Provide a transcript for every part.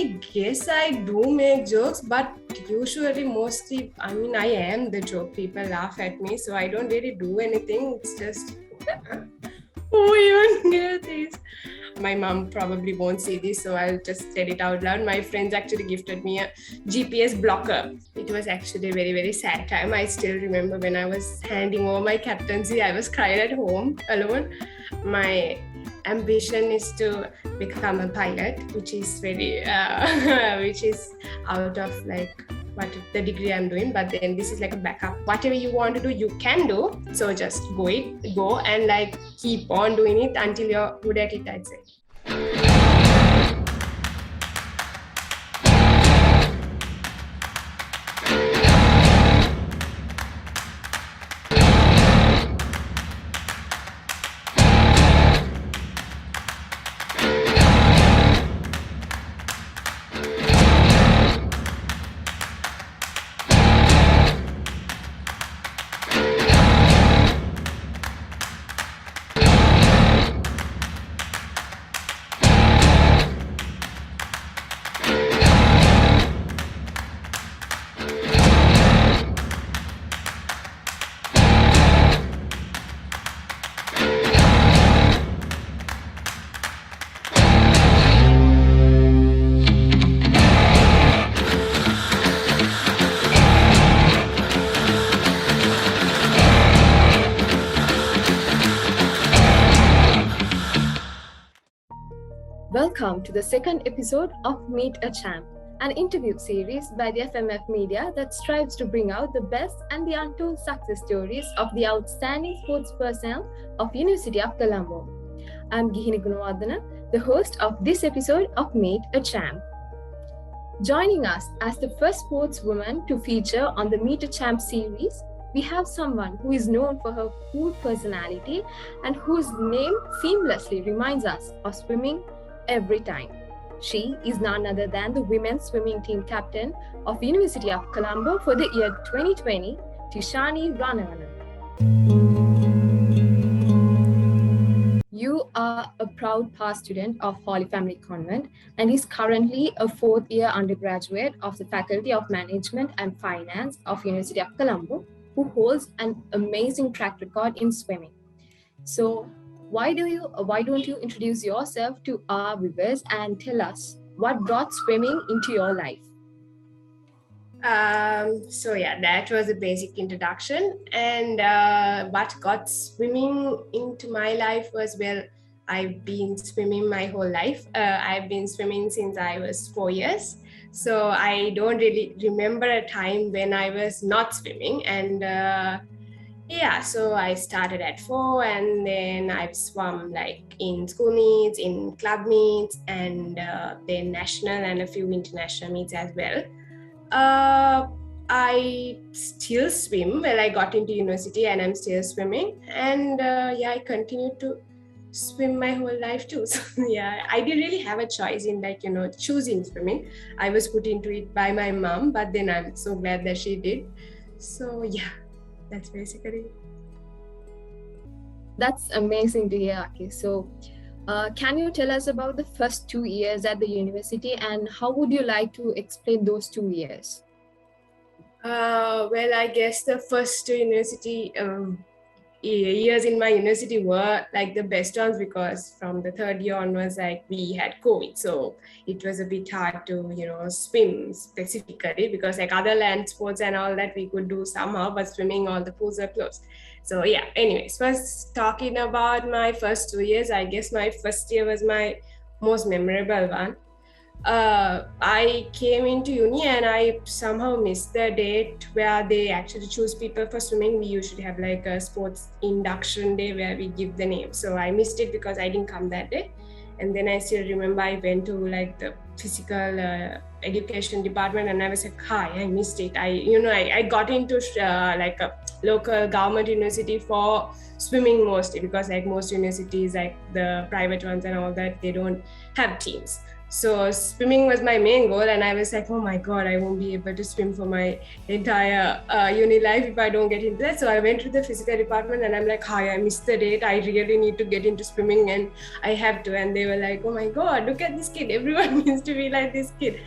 I guess I do make jokes, but usually mostly, I am the joke. People laugh at me, so I don't really do anything. It's just, who even did this? My mom probably won't see this, so I'll just say it out loud. My friends actually gifted me a GPS blocker. It was actually a very, very sad time. I still remember when I was handing over my captaincy, I was crying at home alone. My ambition is to become a pilot, which is very, which is out of like what the degree I'm doing, but then this is like a backup. Whatever you want to do, you can do. So just go and like keep on doing it until you're good at it, I'd say. Welcome to the second episode of Meet a Champ, an interview series by the FMF Media that strives to bring out the best and the untold success stories of the outstanding sports personnel of University of Colombo. I'm Gihini Gunawardena, the host of this episode of Meet a Champ. Joining us as the first sportswoman to feature on the Meet a Champ series, we have someone who is known for her cool personality and whose name seamlessly reminds us of swimming every time. She is none other than the women's swimming team captain of University of Colombo for the year 2020, Tishani Ranawana. You are a proud past student of Holy Family Convent and is currently a fourth-year undergraduate of the Faculty of Management and Finance of University of Colombo, who holds an amazing track record in swimming. So, why don't you introduce yourself to our viewers and tell us what brought swimming into your life? That was a basic introduction. And what got swimming into my life was, well, I've been swimming my whole life. I've been swimming since I was 4 years. So I don't really remember a time when I was not swimming. And so I started at 4 and then I've swum like in school meets, in club meets, and then national and a few international meets as well. I still swim. Well, I got into university and I'm still swimming. And I continued to swim my whole life too. So I didn't really have a choice in choosing swimming. I was put into it by my mom, but then I'm so glad that she did. So that's basically it. That's amazing to hear, Aki. So, can you tell us about the first 2 years at the university and how would you like to explain those 2 years? Well, I guess the first university years in my university were like the best ones because from the third year onwards, like we had COVID. So it was a bit hard to, swim specifically because like other land sports and all that we could do somehow, but swimming, all the pools are closed. So anyways, first talking about my first 2 years, I guess my first year was my most memorable one. I came into uni and I somehow missed the date where they actually choose people for swimming. We usually have like a sports induction day where we give the name. So I missed it because I didn't come that day. And then I still remember I went to like the physical education department and I was like, hi, I missed it. I got into like a local government university for swimming mostly because like most universities, like the private ones and all that, they don't have teams. So swimming was my main goal, and I was like, oh my God, I won't be able to swim for my entire uni life if I don't get into that. So I went to the physical department and I'm like, hi, I missed the date. I really need to get into swimming and I have to. And they were like, oh my God, look at this kid. Everyone needs to be like this kid.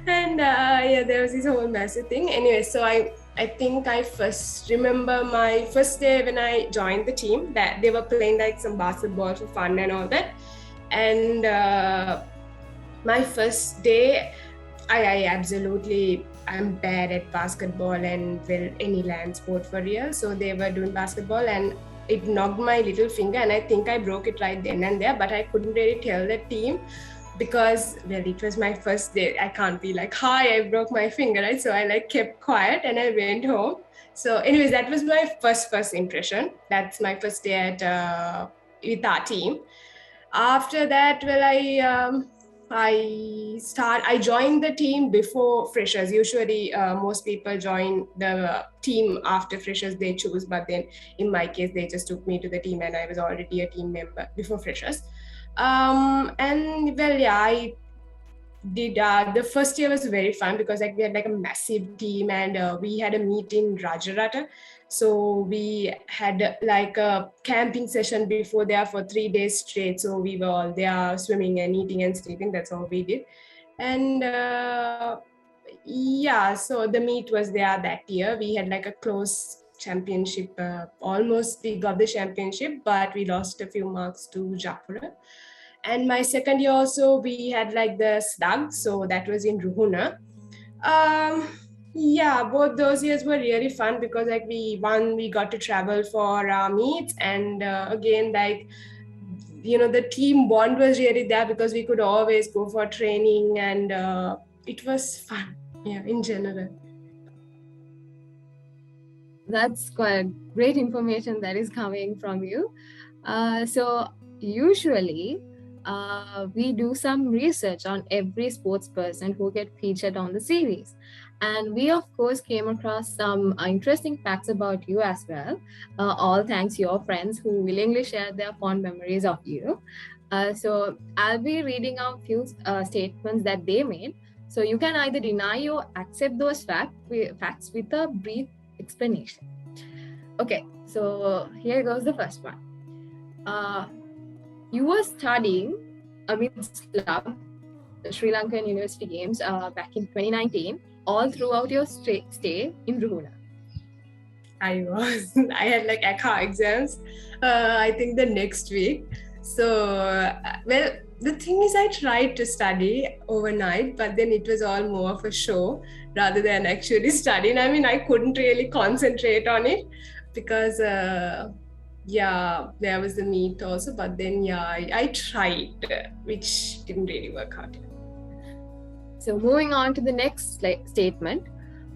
And there was this whole massive thing. Anyway, so I think I first remember my first day when I joined the team, that they were playing like some basketball for fun and all that. And my first day, I absolutely, I'm bad at basketball and any land sport for real. So they were doing basketball and it knocked my little finger and I think I broke it right then and there, but I couldn't really tell the team because, well, it was my first day. I can't be like, hi, I broke my finger, right? So I like kept quiet and I went home. So anyways, that was my first impression. That's my first day at with our team. After that, well, I joined the team before freshers. Usually most people join the team after freshers they choose, but then in my case they just took me to the team and I was already a team member before freshers. And well, yeah, I did the first year was very fun because like we had like a massive team and we had a meet in Rajarata. So we had like a camping session before there for 3 days straight. So we were all there swimming and eating and sleeping. That's all we did. And so the meet was there that year. We had like a close championship. Almost we got the championship, but we lost a few marks to Japura. And my second year also, we had like the slug. So that was in Ruhuna. Both those years were really fun because like we got to travel for our meets and again, like, you know, the team bond was really there because we could always go for training and it was fun, in general. That's quite great information that is coming from you. So usually we do some research on every sports person who get featured on the series. And we, of course, came across some interesting facts about you as well, all thanks to your friends who willingly shared their fond memories of you. So I'll be reading out few statements that they made. So you can either deny or accept those facts with a brief explanation. Okay, so here goes the first one. You were studying amidst the Sri Lankan University Games back in 2019, all throughout your stay in Ruhuna. I was. I had like ACA exams, I think the next week. So, well, the thing is I tried to study overnight, but then it was all more of a show rather than actually studying. I mean, I couldn't really concentrate on it because, there was the meet also, but then, I tried, which didn't really work out. So moving on to the next statement.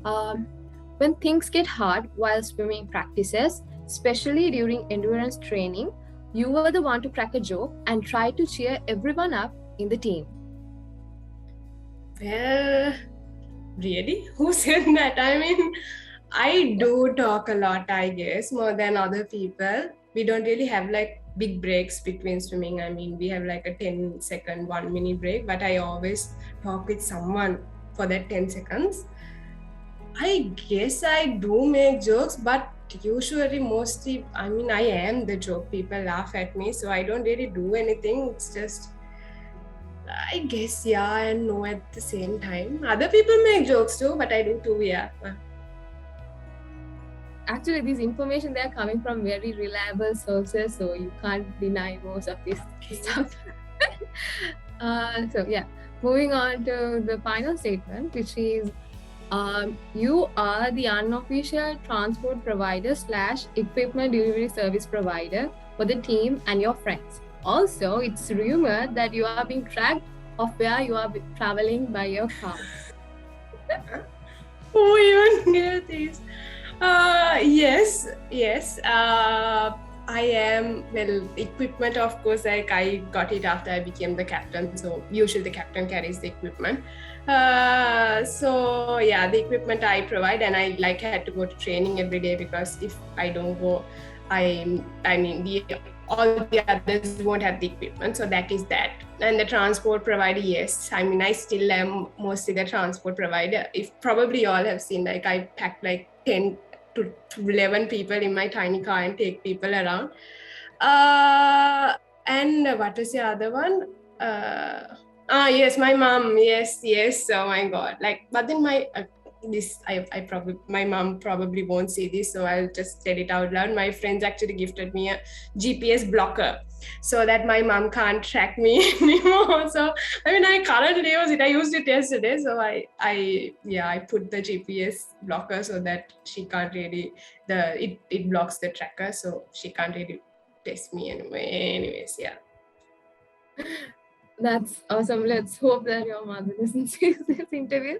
When things get hard while swimming practices, especially during endurance training, you were the one to crack a joke and try to cheer everyone up in the team. Well, really? Who said that? I mean, I do talk a lot, I guess, more than other people. We don't really have like big breaks between swimming. I mean, we have like a 10-second, 1 minute break, but I always talk with someone for that 10 seconds. I guess I do make jokes, but usually mostly, I mean, I am the joke. People laugh at me, so I don't really do anything. It's just, I guess, and no at the same time. Other people make jokes too, but I do too, Actually, this information, they are coming from very reliable sources, so you can't deny most of this stuff. Moving on to the final statement, which is you are the unofficial transport provider / equipment delivery service provider for the team and your friends. Also, it's rumored that you are being tracked of where you are traveling by your car. Who even knew this? Yes. I am, well, equipment, of course, like I got it after I became the captain. So usually the captain carries the equipment. The equipment I provide, and I had to go to training every day because if I don't go, the all the others won't have the equipment. So that is that. And the transport provider, yes, I mean, I still am mostly the transport provider. If probably you all have seen, like I pack like 10 to 11 people in my tiny car and take people around. And what was the other one? Yes, my mom. Yes. Oh my God. Like, but then my mom probably won't see this, so I'll just tell it out loud. My friends actually gifted me a GPS blocker so that my mom can't track me anymore. So I mean, I currently use it. I used it yesterday, so I put the GPS blocker so that she can't really it blocks the tracker, so she can't really test me anyway. Anyways, yeah. That's awesome. Let's hope that your mother listens to this interview.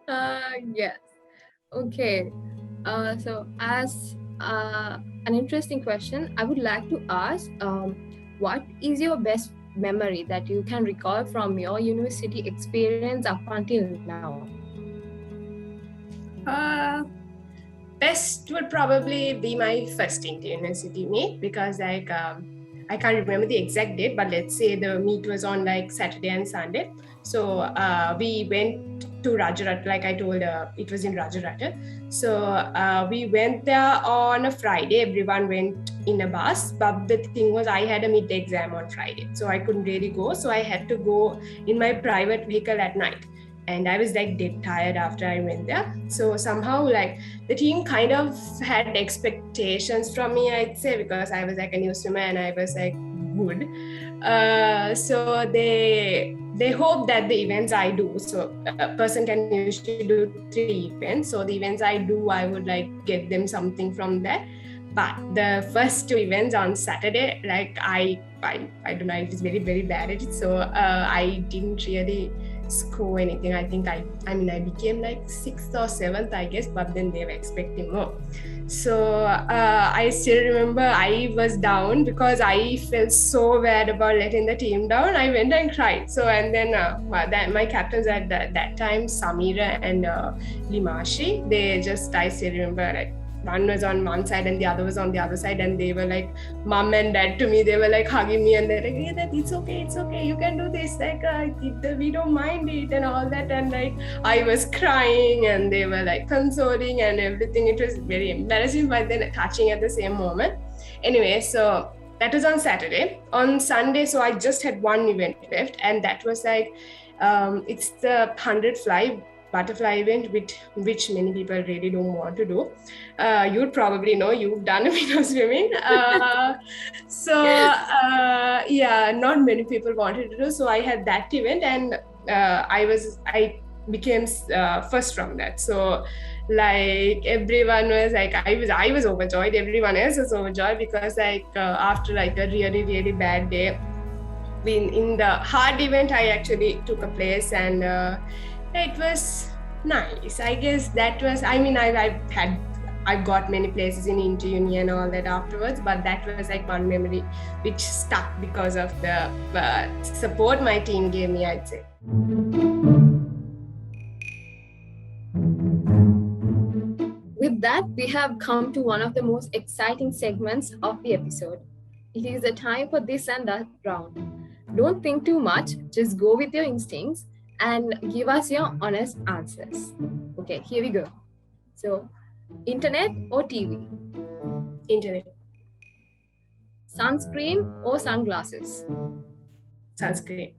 Yes. Okay. So as an interesting question, I would like to ask, what is your best memory that you can recall from your university experience up until now? Best would probably be my first inter-university meet, because like I can't remember the exact date, but let's say the meet was on like Saturday and Sunday. So we went to Rajarata, like I told, it was in Rajarata. So we went there on a Friday. Everyone went in a bus, but the thing was I had a mid exam on Friday, so I couldn't really go. So I had to go in my private vehicle at night. And I was like dead tired after I went there. So somehow like the team kind of had expectations from me, I'd say, because I was like a new swimmer and I was like good. So they hope that the events I do, so a person can usually do 3 events. So the events I do, I would like get them something from there. But the first 2 events on Saturday, like I don't know, I was very, very bad at it. So I didn't really score anything. I think I became like 6th or 7th, I guess, but then they were expecting more. So I still remember I was down because I felt so bad about letting the team down. I went and cried. So and then my captains at that time, Samira and Limashi, I still remember like one was on one side and the other was on the other side, and they were like mom and dad to me. They were like hugging me and they're like, hey, that it's okay, you can do this, like we don't mind it and all that. And like I was crying and they were like consoling and everything. It was very embarrassing but then touching at the same moment. Anyway, so that was on Saturday. On Sunday, so I just had one event left, and that was like it's the 100 fly butterfly event, which many people really don't want to do. You'd probably know, you've done a bit of swimming. Not many people wanted to do. So I had that event, and I became first from that. So like everyone was like, I was overjoyed. Everyone else was overjoyed because like after like a really, really bad day, in the hard event, I actually took a place, and it was nice. I guess that was, I've got many places in inter-uni and all that afterwards, but that was like one memory which stuck because of the support my team gave me, I'd say. With that, we have come to one of the most exciting segments of the episode. It is the time for this and that round. Don't think too much, just go with your instincts and give us your honest answers. Okay, here we go. So, internet or TV? Internet. Sunscreen or sunglasses? Sunscreen.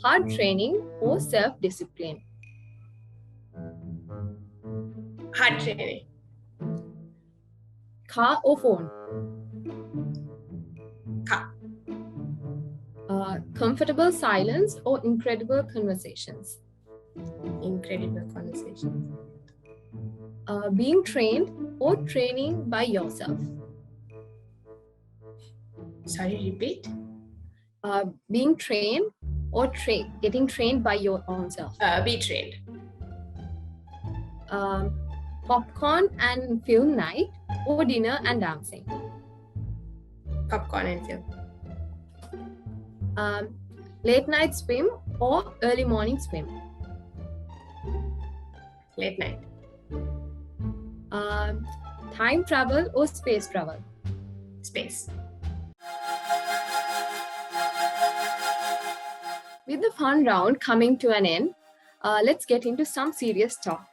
Hard training or self-discipline? Hard training. Car or phone? Car. Comfortable silence or incredible conversations? Incredible conversations. Being trained or training by yourself? Sorry, repeat. Being trained or getting trained by your own self? Be trained. Popcorn and film night or dinner and dancing? Popcorn and film. Late night swim or early morning swim? Late night. Time travel or space travel? space. With the fun round coming to an end, let's get into some serious talk.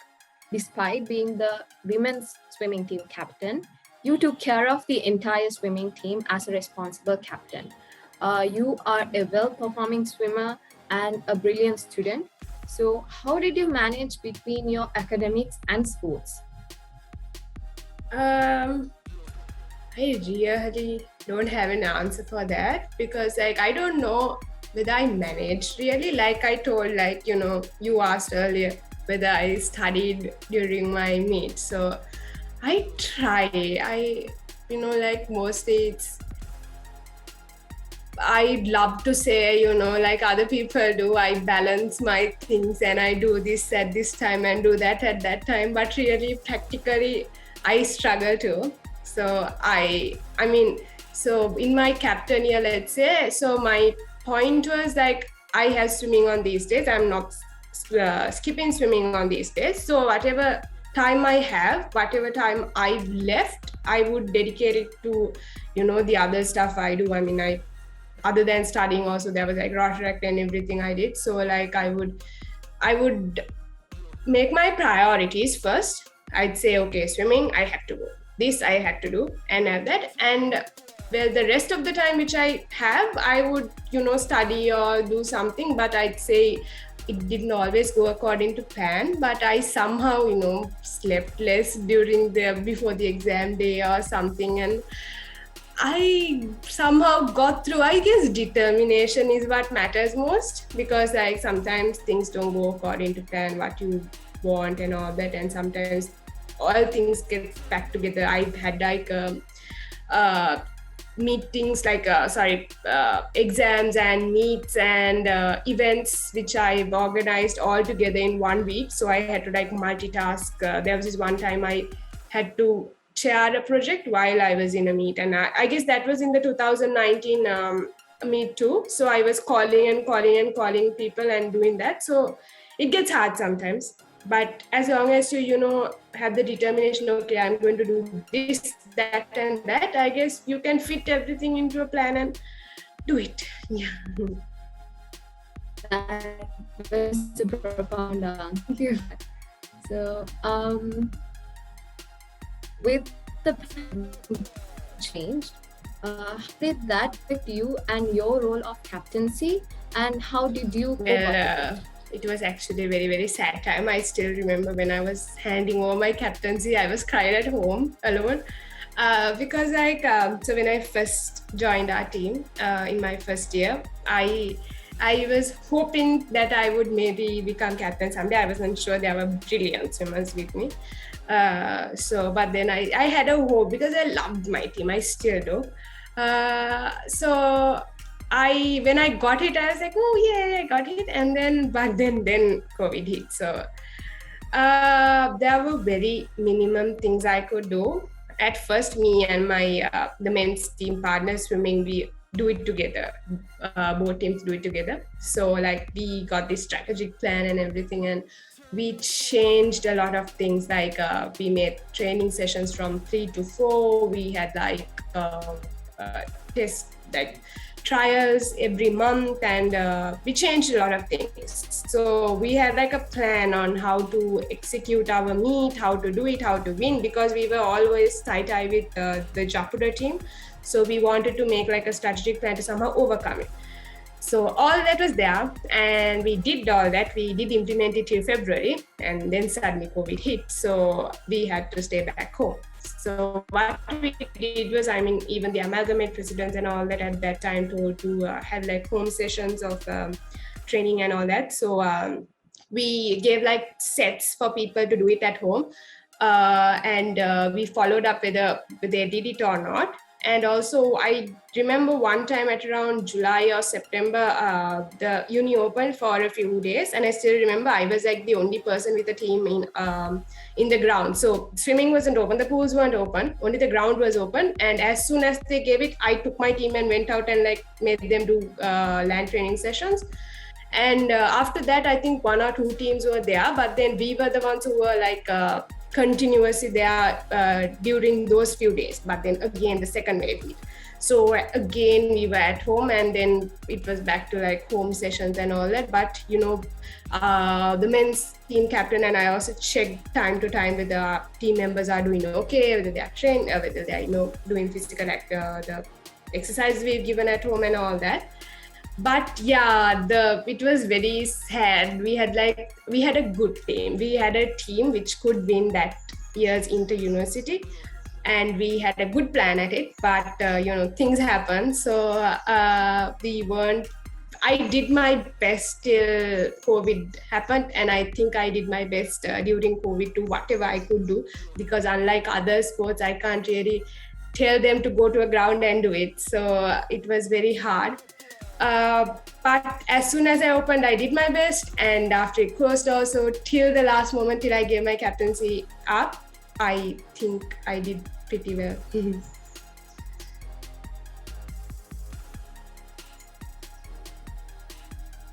Despite being the women's swimming team captain, you took care of the entire swimming team as a responsible captain. You are a well-performing swimmer and a brilliant student. So how did you manage between your academics and sports? I really don't have an answer for that, because I don't know whether I managed really. Like I told, you asked earlier whether I studied during my meet. So I try. Mostly I'd love to say, like other people do, I balance my things and I do this at this time and do that at that time. But really, practically, I struggle too. So so in my captain year, let's say, so my point was like, I have swimming on these days. I'm not skipping swimming on these days. So whatever time I have, whatever time I've left, I would dedicate it to, the other stuff I do. Other than studying also, there was like Rotaract and everything I did. So like I would make my priorities first. I'd say, okay, swimming, I have to go. This I had to do and have that. And the rest of the time which I have, I would, study or do something. But I'd say it didn't always go according to plan. But I somehow, slept less before the exam day or something. And I somehow got through. I guess determination is what matters most, because like sometimes things don't go according to plan, what you want and all that, and sometimes all things get back together. I've had like meetings, exams and meets and events which I've organized all together in 1 week. So I had to like multitask. There was this one time I had to chair a project while I was in a meet, and I guess that was in the 2019 meet too. So I was calling people and doing that. So it gets hard sometimes, but as long as you have the determination, okay, I'm going to do this, that and that, I guess you can fit everything into a plan and do it. Yeah. That was super profound answer. So with the change, how did that affect you and your role of captaincy, and how did you cope up? It was actually a very, very sad time. I still remember when I was handing over my captaincy, I was crying at home alone. Because so when I first joined our team in my first year, I was hoping that I would maybe become captain someday. I wasn't sure. There were brilliant swimmers with me. But then I had a hope, because I loved my team. I still do. So when I got it, I was like, oh yeah, I got it. And then COVID hit. So there were very minimum things I could do. At first, me and my the men's team partner swimming, we do it together. Both teams do it together. So like we got this strategic plan and everything, and we changed a lot of things. Like we made training sessions from 3 to 4. We had like trials every month, and we changed a lot of things. So we had like a plan on how to execute our meet, how to do it, how to win, because we were always tie with the Japura team. So we wanted to make like a strategic plan to somehow overcome it. So all that was there, and we did all that. We did implement it till February, and then suddenly COVID hit. So we had to stay back home. So what we did was, even the amalgamate presidents and all that at that time told to have like home sessions of training and all that. So we gave like sets for people to do it at home. And we followed up whether they did it or not. And also, I remember one time at around July or September, the uni opened for a few days, and I still remember I was like the only person with the team in the ground. So swimming wasn't open, the pools weren't open, only the ground was open. And as soon as they gave it, I took my team and went out and like made them do land training sessions. And after that, I think 1 or 2 teams were there, but then we were the ones who were like continuously there during those few days. But then again, the second wave hit. So again, we were at home, and then it was back to like home sessions and all that. But the men's team captain and I also checked time to time whether our team members are doing okay, whether they are trained, whether they are doing physical the exercises we've given at home and all that. But yeah, it was very sad. We had a good team. We had a team which could win that year's inter-university, and we had a good plan at it. But things happen, so we weren't. I did my best till COVID happened, and I think I did my best during COVID to whatever I could do, because unlike other sports, I can't really tell them to go to a ground and do it. So it was very hard. But as soon as I opened, I did my best, and after it closed also, till the last moment, till I gave my captaincy up, I think I did pretty well.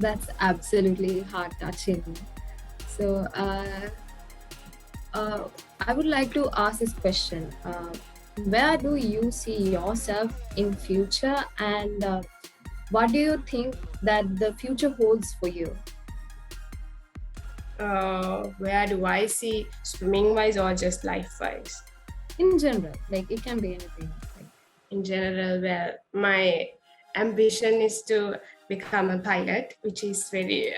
That's absolutely heart-touching. So I would like to ask this question. Where do you see yourself in future, and what do you think that the future holds for you? Where do I see swimming-wise or just life-wise? In general, like it can be anything. In general, well, my ambition is to become a pilot, which is very,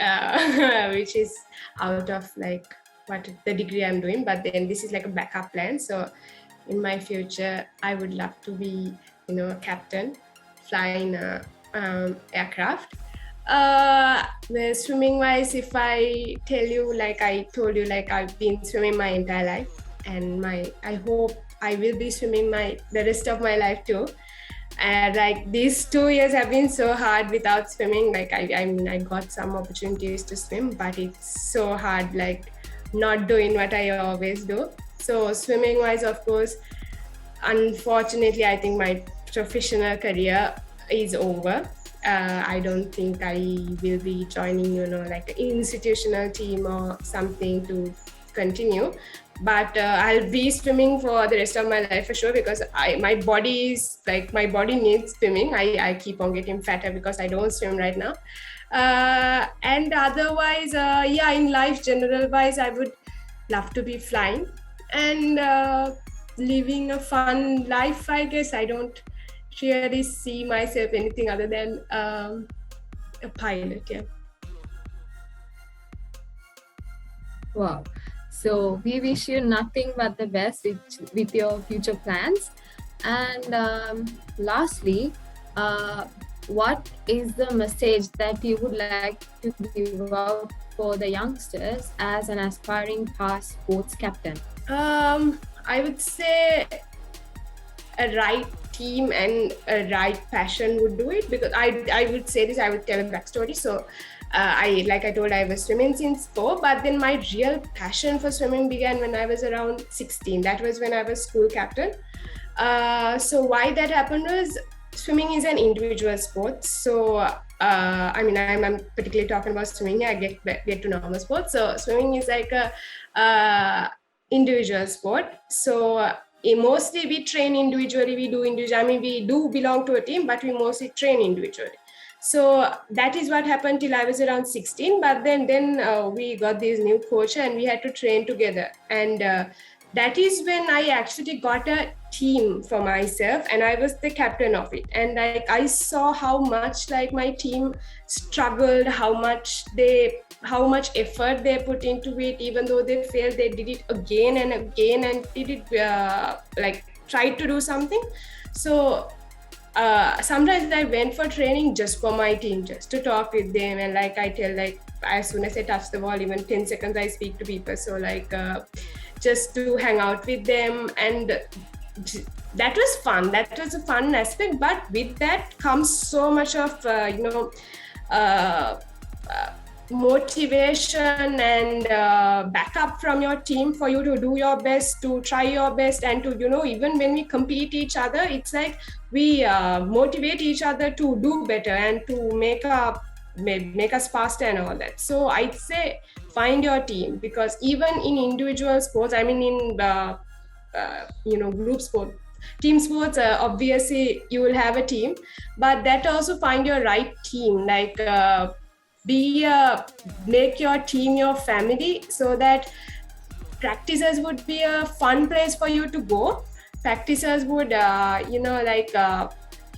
which is out of like what the degree I'm doing. But then this is like a backup plan. So in my future, I would love to be, a captain, flying aircraft. Well, swimming wise, if I tell you, like I told you, like I've been swimming my entire life, and I hope I will be swimming the rest of my life too. And like these 2 years have been so hard without swimming. Like I got some opportunities to swim, but it's so hard, like not doing what I always do. So swimming wise, of course, unfortunately, I think my professional career is over. I don't think I will be joining, like an institutional team or something to continue. But I'll be swimming for the rest of my life for sure, because my body needs swimming. I keep on getting fatter because I don't swim right now. And otherwise, in life, general wise, I would love to be flying and living a fun life, I guess. I don't really see myself anything other than a pilot. Yeah. Wow. So we wish you nothing but the best with your future plans. And lastly, what is the message that you would like to give out for the youngsters as an aspiring past sports captain? I would say a right team and a right passion would do it, because I would say this, I would tell a backstory. So I was swimming since 4, but then my real passion for swimming began when I was around 16. That was when I was school captain. So why that happened was, swimming is an individual sport. So I'm particularly talking about swimming. I get to normal sports. So swimming is like a individual sport. So mostly we train individually. We do belong to a team, but we mostly train individually. So that is what happened till I was around 16. But then we got this new coach and we had to train together. And that is when I actually got a team for myself, and I was the captain of it. And I saw how much my team struggled, how much effort they put into it. Even though they failed, they did it again and again and did it tried to do something. So sometimes I went for training just for my team, just to talk with them. And I tell, as soon as I touch the ball, even 10 seconds, I speak to people. So just to hang out with them. And that was fun. That was a fun aspect. But with that comes so much of, motivation and backup from your team for you to do your best, to try your best, and to, even when we compete each other, it's like we motivate each other to do better and to make our make us faster and all that. So I'd say find your team, because even in individual sports, I mean in group sport, team sports, obviously you will have a team, but that also find your right team, like make your team your family, so that practices would be a fun place for you to go. Practices would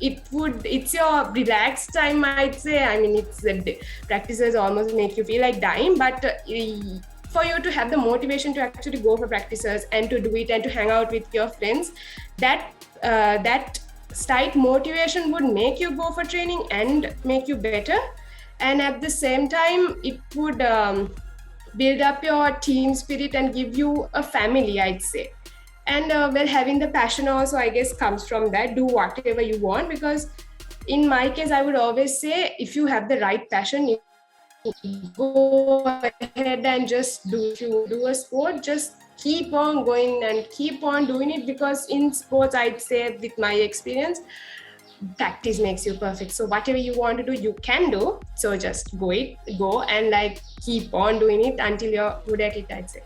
it's your relaxed time, I'd say. I mean, practices almost make you feel like dying, but for you to have the motivation to actually go for practices and to do it and to hang out with your friends, that slight motivation would make you go for training and make you better. And at the same time, it would build up your team spirit and give you a family, I'd say. And having the passion also, I guess, comes from that. Do whatever you want, because in my case, I would always say, if you have the right passion, you go ahead and just do. If you do a sport, just keep on going and keep on doing it, because in sports, I'd say, with my experience, practice makes you perfect. So whatever you want to do, you can do. So just go and like keep on doing it until you're good at it, I'd say.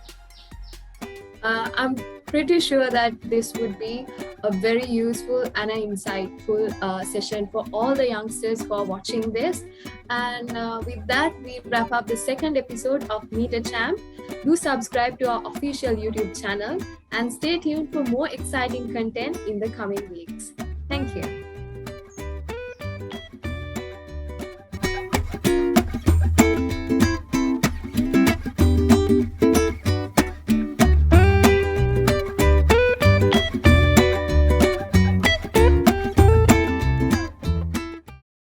I'm pretty sure that this would be a very useful and an insightful session for all the youngsters who are watching this. And with that, we wrap up the second episode of Meet a Champ. Do subscribe to our official YouTube channel and stay tuned for more exciting content in the coming weeks. Thank you.